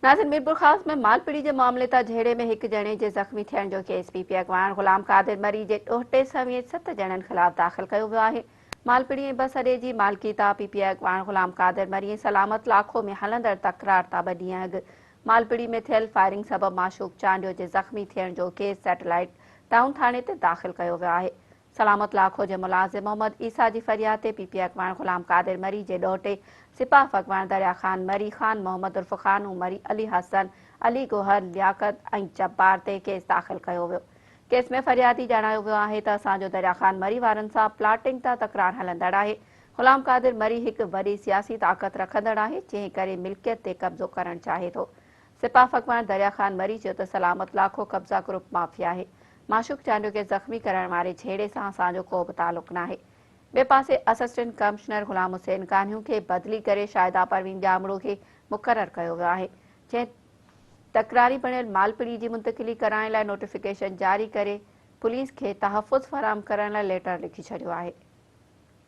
नाज़िन मीरपुर ख़ास में मालपीड़ी जे मामले तां झेड़े में हिकु ॼणे जे ज़ख़्मी थियण जो केस पीपी अॻवान ग़ुलाम क़ादिर मरी जे ॾोहिटे समेत 7 ॼणनि ख़िलाफ़ दाख़िल कयो वियो आहे। मालपीड़ी ऐं बस अॾे जी मालिकी तां पीपी अॻवान ग़ुलाम क़ादिर मरी ऐं सलामत लाखो में हलंदड़ तकरार तां 2 ॾींहं अॻु मालपीड़ी में थियल फायरिंग सबबि माशूक चांडियो जे ज़ख़्मी थियण जो केस सैटेलाइट टाउन थाणे ते दाख़िल कयो वियो आहे। सलामत लाखो जे मुलाज़िम मोहम्मद ईसा जी फरियाद ते पीपी अॻवान ग़ुलाम क़ादिर मरी जे ॾोहिटे सिपाह अॻवान दरिया ख़ान मरी ख़ान मोहम्मद उर्फ़ ख़ान उमरी अली हसन अली गोहर लियाकत ऐं जब्बार ते केस दाख़िल कयो वियो। केस में फरियादी ॼाणायो वियो आहे त असांजो दरिया ख़ान मरी वारनि सां प्लाटिंग तां तकरार हलंदड़ आहे। ग़ुलाम क़ादिर मरी हिकु वॾी सियासी ताक़त रखंदड़ आहे जंहिं करे मिल्कियत ते कब्ज़ो करणु चाहे थो। सिपाह अॻवान दरिया ख़ान मरी चयो त सलामत लाखो कब्ज़ा ग्रुप माफ़िया आहे। माशूक चांडियो खे ज़ख़्मी करण वारे झेड़े सां असांजो को बि तालुक़ नाहे। ॿिए पासे असिस्टेंट कमिश्नर ग़ुलाम हुसैन कान्हियूं खे बदिली करे शाहिदा परवीन ॼामड़ो खे मुक़ररु कयो वियो आहे, जंहिं तकरारी बणियल मालपीड़ी जी मुंतक़िली कराइण लाइ नोटिफिकेशन जारी करे पुलिस खे तहफ़ुज़ फ़राहम करण लाइ लेटर लिखी छॾियो आहे।